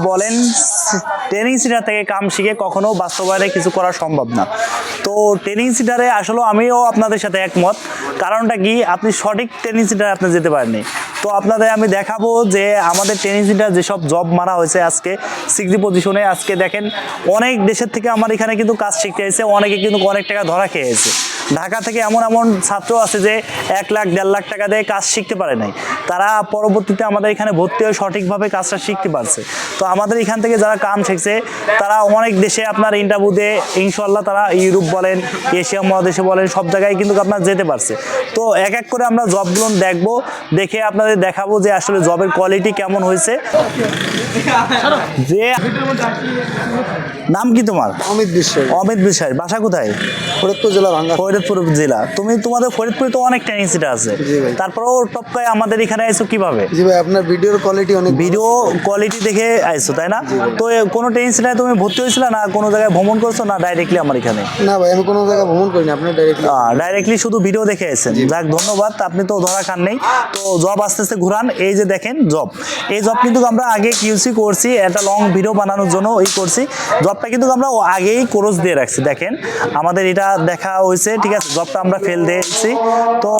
বলেন training centre থেকে কাম শিখে কখনো বাস্তবায়নে কিছু করা সম্ভব না। তো ট্রেনিং সেন্টারে আসলে আমিও আপনাদের সাথে একমত। কারণটা কি, আপনি সঠিক ট্রেনিং সেন্টারে আপনি যেতে পারেননি। তো আপনাদের আমি দেখাবো যে আমাদের ট্রেনিং সেন্টার যেসব জব মারা হয়েছে আজকে 6জি পজিশনে, আজকে দেখেন অনেক দেশের থেকে আমার এখানে কিন্তু কাজ শিখতে এসেছে, অনেকে কিন্তু অনেক টাকা ধরা খেয়েছে। ঢাকা থেকে এমন এমন ছাত্র আছে যে 1 লাখ 1.5 লাখ টাকা দিয়ে কাজ শিখতে পারে নাই, তারা পরবর্তীতে আমাদের এখানে ভর্তি হয়ে সঠিকভাবে কাজটা শিখতে পারছে। তো আমাদের এখান থেকে যারা কাম শিখছে তারা অনেক দেশে আপনার ইন্টারভিউ দিয়ে ইনশাল্লাহ তারা ইউরোপ বলেন, এশিয়া মহাদেশে বলেন, সব জায়গায় কিন্তু আপনার যেতে পারছে। তো এক এক করে আমরা জবগুলো দেখবো, দেখে আপনাদের দেখাবো যে আসলে জবের কোয়ালিটি কেমন হয়েছে। যে নাম কি তোমার? অমিত বিশ্বাস। অমিত বিশ্বাস, বাসা কোথায়? ফরিদপুর জেলা ভাঙ্গা। ফরিদপুর জেলা। তোমাদের ফরিদপুরে তো অনেক ট্রেনিং সেন্টার আছে, তারপরেও টপকায় আমাদের এখানে আইছো কিভাবে? জি ভাই, আপনার ভিডিওর কোয়ালিটি অনেক, ভিডিও কোয়ালিটি দেখে আইছো তাই না? তো কোনো ট্রেনিং সেন্টারে তুমি ভর্তি হয়েছিল না, কোনো জায়গায় ভ্রমণ করছো না ডাইরেক্টলি আমার এখানে? না ভাই, আমি কোনো জায়গায় ভ্রমণ করিনি, আপনি ডাইরেক্টলি শুধু ভিডিও দেখে এসেছেন। যাক ধন্যবাদ, আপনি তো ধরা খান নেই। তো জব আস্তে আস্তে ঘুরান। এই যে দেখেন জব, এই জব কিন্তু আমরা আগে কিউসি করছি, একটা লং ভিডিও বানানোর জন্য করছি। জবটা কিন্তু আমরা আগেই কোর্স দিয়ে রাখছি। দেখেন আমাদের এটা দেখা হয়েছে, ঠিক আছে। জবটা আমরা ফেল দিয়েছি। তো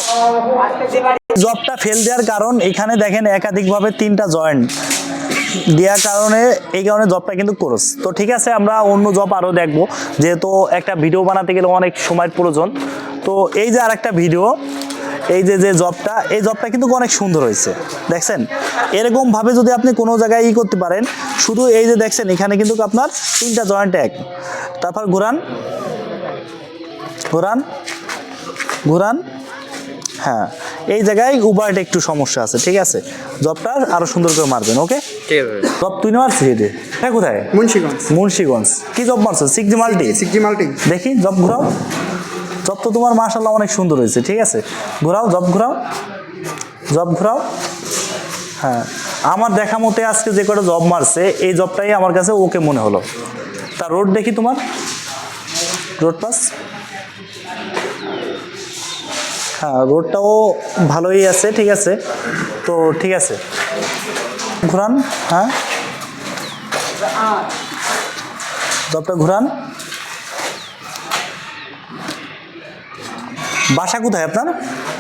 জবটা ফেল দেওয়ার কারণ এখানে দেখেন একাধিকভাবে 3টা জয়েন্ট দেওয়ার কারণে, এই কারণে জবটা কিন্তু কোর্স। তো ঠিক আছে, আমরা অন্য জব আরও দেখবো, যেহেতু একটা ভিডিও বানাতে গেলে অনেক সময়ের প্রয়োজন। তো এই যে আরেকটা ভিডিও, এই যে জবটা, এই জবটা কিন্তু অনেক সুন্দর হয়েছে দেখছেন। এরকমভাবে যদি আপনি কোনো জায়গায় করতে পারেন, শুধু এই যে দেখছেন এখানে কিন্তু আপনার 3টা জয়েন্ট এক। তারপর ঘুরান ঘুরান ঘুরান, হ্যাঁ এই জায়গায় উবারটা একটু সমস্যা আছে, ঠিক আছে। জবটা আরো সুন্দর করে মারবেন, ওকে? ঠিক আছে। জব তুই মারছিস এটা কোথায়? মুন্সিগঞ্জ। মুন্সিগঞ্জ। কি জব মারছো? 6জি মাল্টি। 6জি মাল্টি। দেখি জব ঘুরাও। জব তো তোমার মাশাআল্লাহ অনেক সুন্দর হয়েছে, ঠিক আছে। ঘুরাও, জব ঘুরাও, জব ঘুরাও। হ্যাঁ, আমার দেখা মতে আজকে যে কটা জব মারছে এই জবটাই আমার কাছে ওকে মনে হলো। তা রোড দেখি তোমার, রোড পাস। হ্যাঁ, রোডটাও ভালোই আছে, ঠিক আছে। তো ঠিক আছে, ঘুরান। হ্যাঁ, জবটা ঘুরান। বাসা কোথায় আপনার?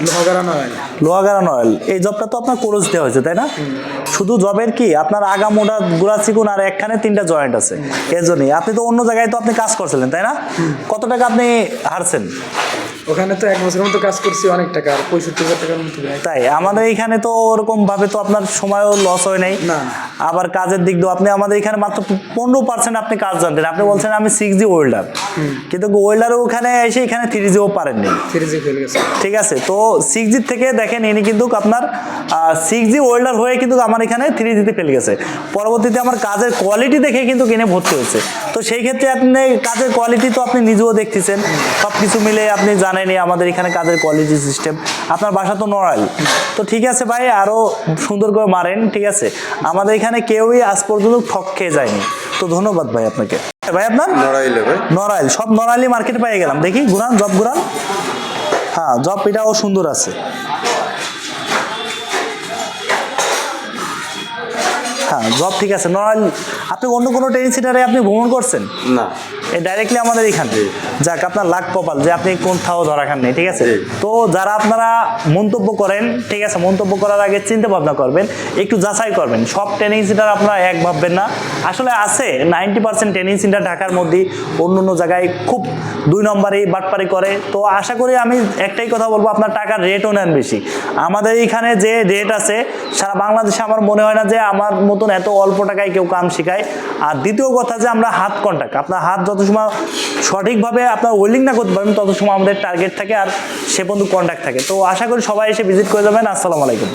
লোহাগাড়া নড়াইল। লোহাগাড়া নড়াইল। এই জবটা তো আপনার কোর্স দেওয়া হয়েছে তাই না? শুধু জবের কি আপনার আগা মোটা গুড়া চিকুন আর একখানে 3টা জয়েন্ট আছে, এর জন্যই। আপনি তো অন্য জায়গায় তো আপনি কাজ করছিলেন তাই না? কত টাকা আপনি হারছেন? ওখানে তো 1 বছরের মতো কাজ করছি, অনেক টাকা, 65,000 টাকার মতো। তাই আমাদের এখানে তো ওরকম ভাবে তো আপনার সময়ও লস হয় নাই, না। আবার কাজের দিক দিয়ে আপনি আমাদের এখানে মাত্র 15% আপনি কাজ জানতেন। আপনি বলছেন আমি 6জি ওয়েল্ডার, কিন্তু ওয়েল্ডারও ওখানে এসে এখানে 3জিও পারেননি, 3জি ফেল গেছে, ঠিক আছে। তো 6জি থেকে দেখেন ইনি কিন্তু আপনার 6জি ওয়েল্ডার হয়ে কিন্তু আমার এখানে 3জিতে ফেল গেছে। পরবর্তীতে আমার কাজের কোয়ালিটি দেখে কিন্তু কিনে ভর্তি হয়েছে। তো সেই ক্ষেত্রে আপনি কাজের কোয়ালিটি তো আপনি নিজেও দেখতেছেন, সব কিছু মিলে আপনি জানেনই আমাদের এখানে কাজের কোয়ালিটি সিস্টেম। আপনার বাসা তো নড়াইল। তো ঠিক আছে ভাই, আরও সুন্দর করে মারেন, ঠিক আছে। আমাদের এখানে কেউই আজ পর্যন্ত ঠক খেয়ে যায়নি। তো ধন্যবাদ ভাই আপনাকে। ভাই আপনার নড়াইলে ভাই? নড়াইল। সব নড়াইলি মার্কেটে পেয়ে গেলাম। দেখি ঘুরান, জব ঘুরান। হ্যাঁ, জব এটাও সুন্দর আছে। হ্যাঁ, জব ঠিক আছে। নড়াইল। আপনি অন্য কোনো ট্রেনিং সেন্টারে আপনি ভ্রমণ করছেন? না, ডাইরেক্টলি আমাদের এখানে। যাক, আপনার লাখ কপাল যে আপনি কোথাও ধরা খান নেই, ঠিক আছে। তো যারা আপনারা মন্তব্য করেন, ঠিক আছে, মন্তব্য করার আগে চিন্তা ভাবনা করবেন, একটু যাচাই করবেন। সব ট্রেনিং সেন্টার আপনারা এক ভাববেন না। আসলে আছে 90% ট্রেনিং সেন্টার ঢাকার মধ্যে, অন্য অন্য জায়গায় খুব 2 নম্বরে বাটপারি করে। তো আশা করি আমি একটাই কথা বলবো, আপনার টাকার রেটও নেন বেশি। আমাদের এখানে যে রেট আছে সারা বাংলাদেশে আমার মনে হয় না যে আমার মতন এত অল্প টাকায় কেউ কাম শেখায়। আর দ্বিতীয় কথা যে আমরা হাত কন্টাক্ট, আপনার হাত যত সময় সঠিকভাবে আপনার ওয়েল্ডিং না করতে পারবেন তত সময় আমাদের টার্গেট থাকে আর সে পর্যন্ত কন্ট্যাক্ট থাকে। তো আশা করি সবাই এসে ভিজিট করে যাবেন। আসসালামু আলাইকুম।